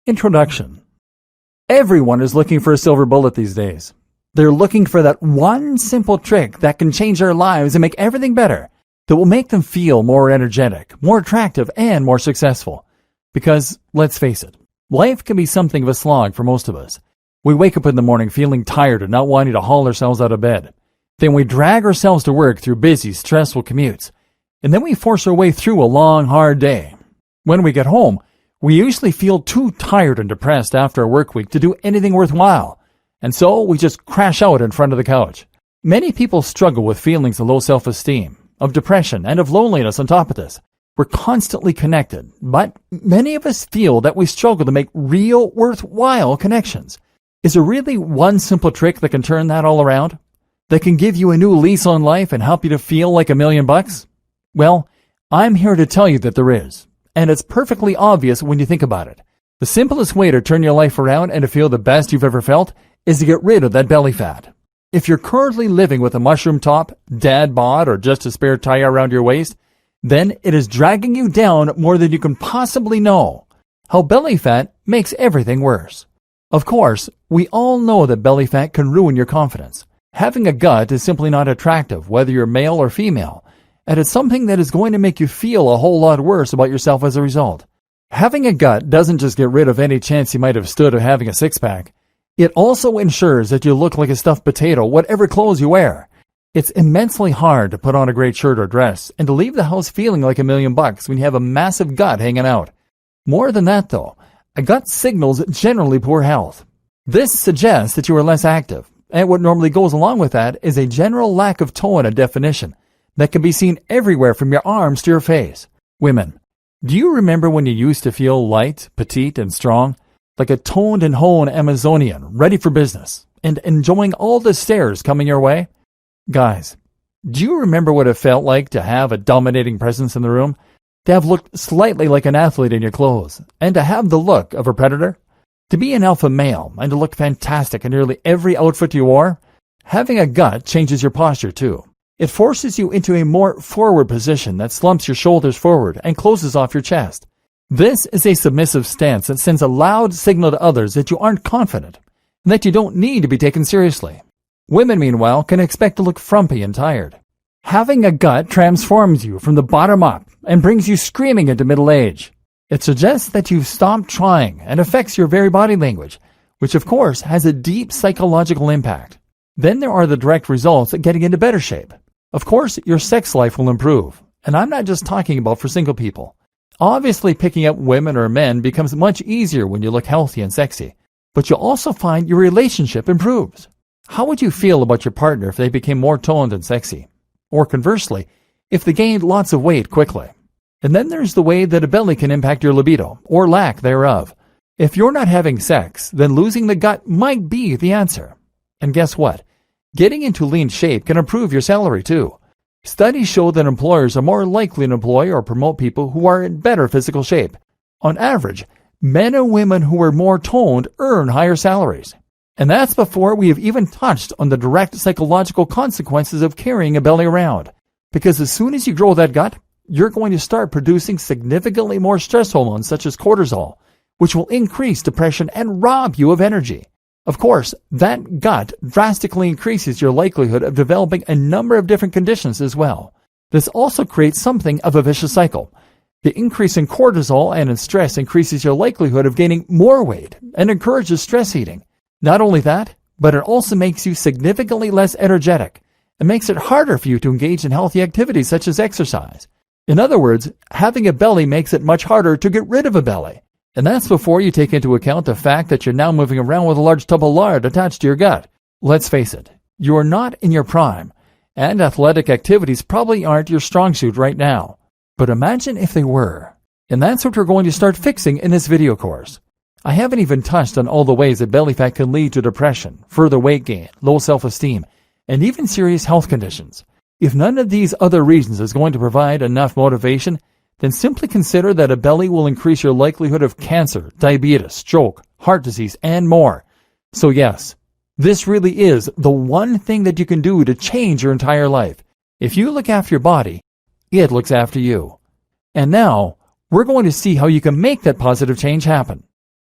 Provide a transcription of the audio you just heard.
Introduction. Everyone is looking for a silver bullet these days. They're looking for that one simple trick that can change their lives and make everything better, that will make them feel more energetic, more attractive, and more successful. Because, let's face it, life can be something of a slog for most of us. We wake up in the morning feeling tired and not wanting to haul ourselves out of bed. Then we drag ourselves to work through busy, stressful commutes. And then we force our way through a long, hard day. When we get home, we usually feel too tired and depressed after a work week to do anything worthwhile. And so we just crash out in front of the couch. Many people struggle with feelings of low self-esteem, of depression, and of loneliness on top of this. We're constantly connected, but many of us feel that we struggle to make real, worthwhile connections. Is there really one simple trick that can turn that all around? That can give you a new lease on life and help you to feel like $1,000,000? Well, I'm here to tell you that there is. And it's perfectly obvious when you think about it. The simplest way to turn your life around and to feel the best you've ever felt is to get rid of that belly fat. If you're currently living with a mushroom top, dad bod, or just a spare tire around your waist, then it is dragging you down more than you can possibly know. How belly fat makes everything worse. Of course, we all know that belly fat can ruin your confidence. Having a gut is simply not attractive, whether you're male or female, and it's something that is going to make you feel a whole lot worse about yourself as a result. Having a gut doesn't just get rid of any chance you might have stood of having a six-pack. It also ensures that you look like a stuffed potato, whatever clothes you wear. It's immensely hard to put on a great shirt or dress and to leave the house feeling like $1,000,000 when you have a massive gut hanging out. More than that, though, a gut signals generally poor health. This suggests that you are less active, and what normally goes along with that is a general lack of tone and definition that can be seen everywhere from your arms to your face. Women, do you remember when you used to feel light, petite, and strong? Like a toned and honed Amazonian, ready for business, and enjoying all the stares coming your way? Guys, do you remember what it felt like to have a dominating presence in the room? To have looked slightly like an athlete in your clothes, and to have the look of a predator? To be an alpha male, and to look fantastic in nearly every outfit you wore? Having a gut changes your posture too. It forces you into a more forward position that slumps your shoulders forward and closes off your chest. This is a submissive stance that sends a loud signal to others that you aren't confident and that you don't need to be taken seriously. Women, meanwhile, can expect to look frumpy and tired. Having a gut transforms you from the bottom up and brings you screaming into middle age. It suggests that you've stopped trying and affects your very body language, which of course has a deep psychological impact. Then there are the direct results of getting into better shape. Of course, your sex life will improve, and I'm not just talking about for single people. Obviously, picking up women or men becomes much easier when you look healthy and sexy, but you'll also find your relationship improves. How would you feel about your partner if they became more toned and sexy? Or conversely, if they gained lots of weight quickly? And then there's the way that a belly can impact your libido, or lack thereof. If you're not having sex, then losing the gut might be the answer. And guess what? Getting into lean shape can improve your salary too. Studies show that employers are more likely to employ or promote people who are in better physical shape. On average, men and women who are more toned earn higher salaries. And that's before we have even touched on the direct psychological consequences of carrying a belly around. Because as soon as you grow that gut, you're going to start producing significantly more stress hormones such as cortisol, which will increase depression and rob you of energy. Of course, that gut drastically increases your likelihood of developing a number of different conditions as well. This also creates something of a vicious cycle. The increase in cortisol and in stress increases your likelihood of gaining more weight and encourages stress eating. Not only that, but it also makes you significantly less energetic and makes it harder for you to engage in healthy activities such as exercise. In other words, having a belly makes it much harder to get rid of a belly. And that's before you take into account the fact that you're now moving around with a large tub of lard attached to your gut. Let's face it, you are not in your prime, and athletic activities probably aren't your strong suit right now. But imagine if they were. And that's what we're going to start fixing in this video course. I haven't even touched on all the ways that belly fat can lead to depression, further weight gain, low self-esteem, and even serious health conditions. If none of these other reasons is going to provide enough motivation, then simply consider that a belly will increase your likelihood of cancer, diabetes, stroke, heart disease, and more. So yes, this really is the one thing that you can do to change your entire life. If you look after your body, it looks after you. And now, we're going to see how you can make that positive change happen.